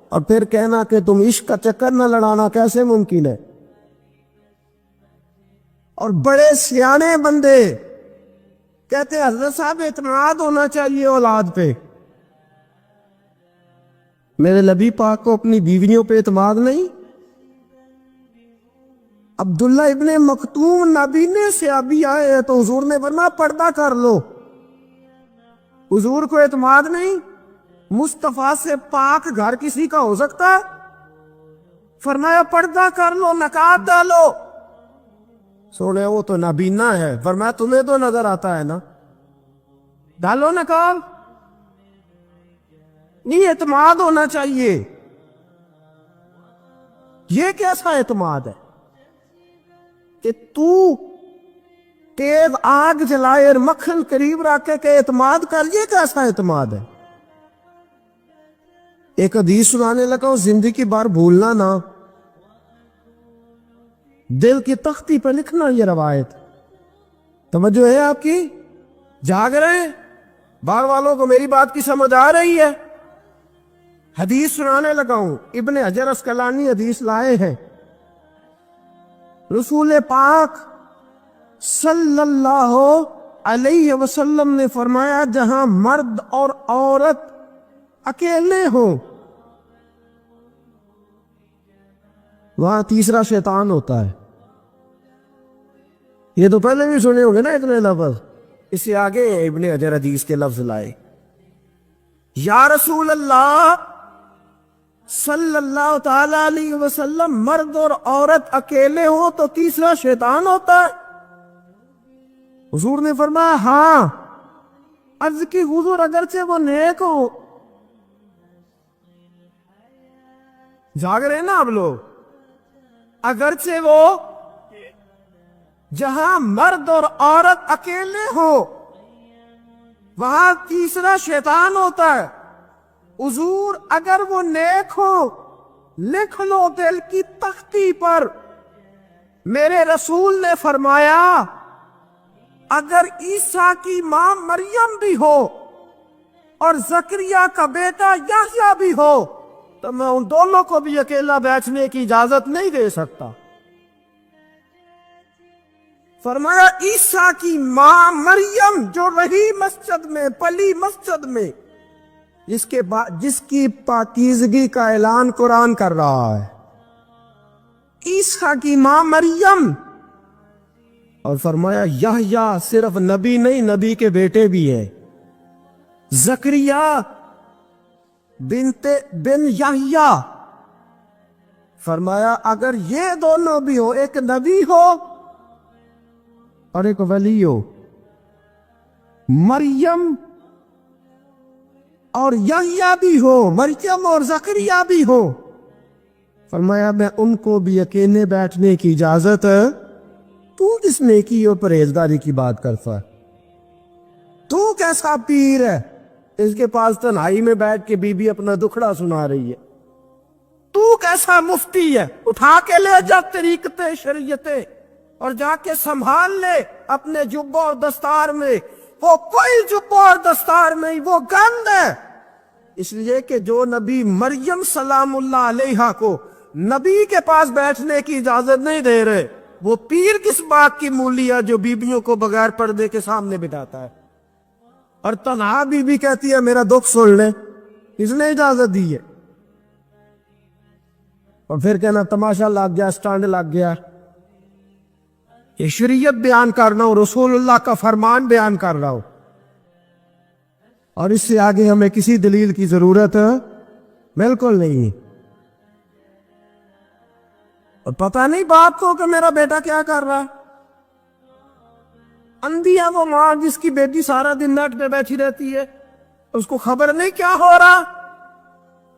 اور پھر کہنا کہ تم عشق کا چکر نہ لڑانا, کیسے ممکن ہے؟ اور بڑے سیانے بندے کہتے ہیں حضرت صاحب اعتماد ہونا چاہیے اولاد پہ. میرے نبی پاک کو اپنی بیویوں پہ اعتماد نہیں؟ عبداللہ ابن مکتوم نابینے سے ابھی آئے ہیں تو حضور نے فرمایا پردہ کر لو. حضور کو اعتماد نہیں؟ مصطفیٰ سے پاک گھر کسی کا ہو سکتا ہے؟ فرمایا پردہ کر لو, نقاب ڈالو. سونے وہ تو نابینا ہے, فرمایا تمہیں تو نظر آتا ہے نا, ڈالو نقاب. نہیں, اعتماد ہونا چاہیے. یہ کیسا اعتماد ہے کہ تو تیز آگ جلائے اور مکھن قریب رکھ کے اعتماد کر, یہ کیسا اعتماد ہے؟ ایک حدیث سنانے لگا ہوں, زندگی بار بھولنا نہ, دل کی تختی پہ لکھنا. یہ روایت توجہ ہے آپ کی؟ جاگ رہے ہیں باہر والوں کو؟ میری بات کی سمجھ آ رہی ہے؟ حدیث سنانے لگا ہوں, ابن حجر اسقلانی حدیث لائے ہیں. رسول پاک صلی اللہ علیہ وسلم نے فرمایا جہاں مرد اور عورت اکیلے ہوں وہاں تیسرا شیطان ہوتا ہے. یہ تو پہلے بھی سنے ہوں گے نا اتنے لفظ. اس سے آگے ابن حجر حدیث کے لفظ لائے, یا رسول اللہ صلی اللہ تعالی علیہ وسلم مرد اور عورت اکیلے ہوں تو تیسرا شیطان ہوتا ہے؟ حضور نے فرمایا ہاں. عرض کی حضور اگرچہ وہ نیک ہو. جاگ رہے نا آپ لوگ؟ اگرچہ وہ جہاں مرد اور عورت اکیلے ہو وہاں تیسرا شیطان ہوتا ہے. حضور اگر وہ نیک ہو لکھ لو دل کی تختی پر. میرے رسول نے فرمایا اگر عیسیٰ کی ماں مریم بھی ہو اور زکریا کا بیٹا یحییٰ بھی ہو تو میں ان دونوں کو بھی اکیلا بیٹھنے کی اجازت نہیں دے سکتا. فرمایا عیسیٰ کی ماں مریم جو رہی مسجد میں, پلی مسجد میں, جس کی پاکیزگی کا اعلان قرآن کر رہا ہے, عیسیٰ کی ماں مریم. اور فرمایا یحییٰ صرف نبی نہیں, نبی کے بیٹے بھی ہیں. زکریا بن یحییٰ. فرمایا اگر یہ دونوں بھی ہو, ایک نبی ہو اور ایک ولی ہو, مریم اور یحییٰ بھی ہو, مریم اور زکریا بھی ہو, فرمایا میں ان کو بھی اکیلے بیٹھنے کی اجازت ہے. تو کس نیکی اور پرہیزگاری کی بات کرتا ہے؟ تو کیسا پیر ہے اس کے پاس تنہائی میں بیٹھ کے بی بی اپنا دکھڑا سنا رہی ہے؟ تو کیسا مفتی ہے؟ اٹھا کے لے جا طریقتیں شریعتیں اور جا کے سنبھال لے اپنے جبہ اور دستار میں. وہ کوئی جب اور دستار نہیں، وہ گند ہے۔ اس لیے کہ جو نبی مریم سلام اللہ علیہا کو نبی کے پاس بیٹھنے کی اجازت نہیں دے رہے، وہ پیر کس بات کی مولی ہے جو بیبیوں کو بغیر پردے کے سامنے بٹھاتا ہے؟ اور تنہا بی بی کہتی ہے میرا دکھ سن لے، اس نے اجازت دی ہے؟ اور پھر کہنا تماشا لگ گیا، سٹانڈ لگ گیا۔ یہ شریعت بیان کر رہا ہوں، رسول اللہ کا فرمان بیان کر رہا ہوں، اور اس سے آگے ہمیں کسی دلیل کی ضرورت بالکل نہیں۔ اور پتہ نہیں باپ کو کہ میرا بیٹا کیا کر رہا ہے۔ اندھی ہے وہ ماں جس کی بیٹی سارا دن نیٹ پہ بیٹھی رہتی ہے، اس کو خبر نہیں کیا ہو رہا۔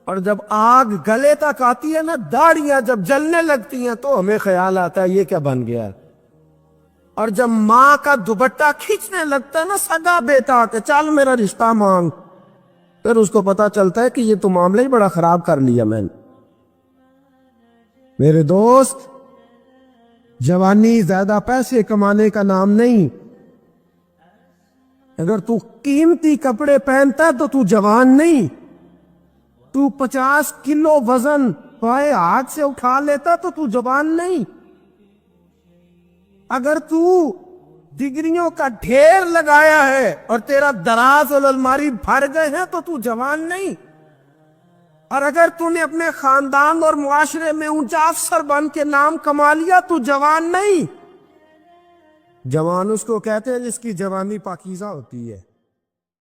اور جب آگ گلے تک آتی ہے نا، داڑیاں جب جلنے لگتی ہیں تو ہمیں خیال آتا ہے یہ کیا بن گیا۔ اور جب ماں کا دوپٹہ کھینچنے لگتا ہے نا سگا بیٹا کہ چل میرا رشتہ مانگ، پھر اس کو پتا چلتا ہے کہ یہ تو معاملہ ہی بڑا خراب کر لیا میں نے۔ میرے دوست، جوانی زیادہ پیسے کمانے کا نام نہیں۔ اگر تو قیمتی کپڑے پہنتا تو تو جوان نہیں۔ تو 50 کلو وزن پائے ہاتھ سے اٹھا لیتا تو تو جوان نہیں۔ اگر تو ڈگریوں کا ڈھیر لگایا ہے اور تیرا دراز اور الماری بھر گئے ہیں تو تو جوان نہیں۔ اور اگر تو نے اپنے خاندان اور معاشرے میں اونچا افسر بن کے نام کما لیا تو جوان نہیں۔ جوان اس کو کہتے ہیں جس کی جوانی پاکیزہ ہوتی ہے۔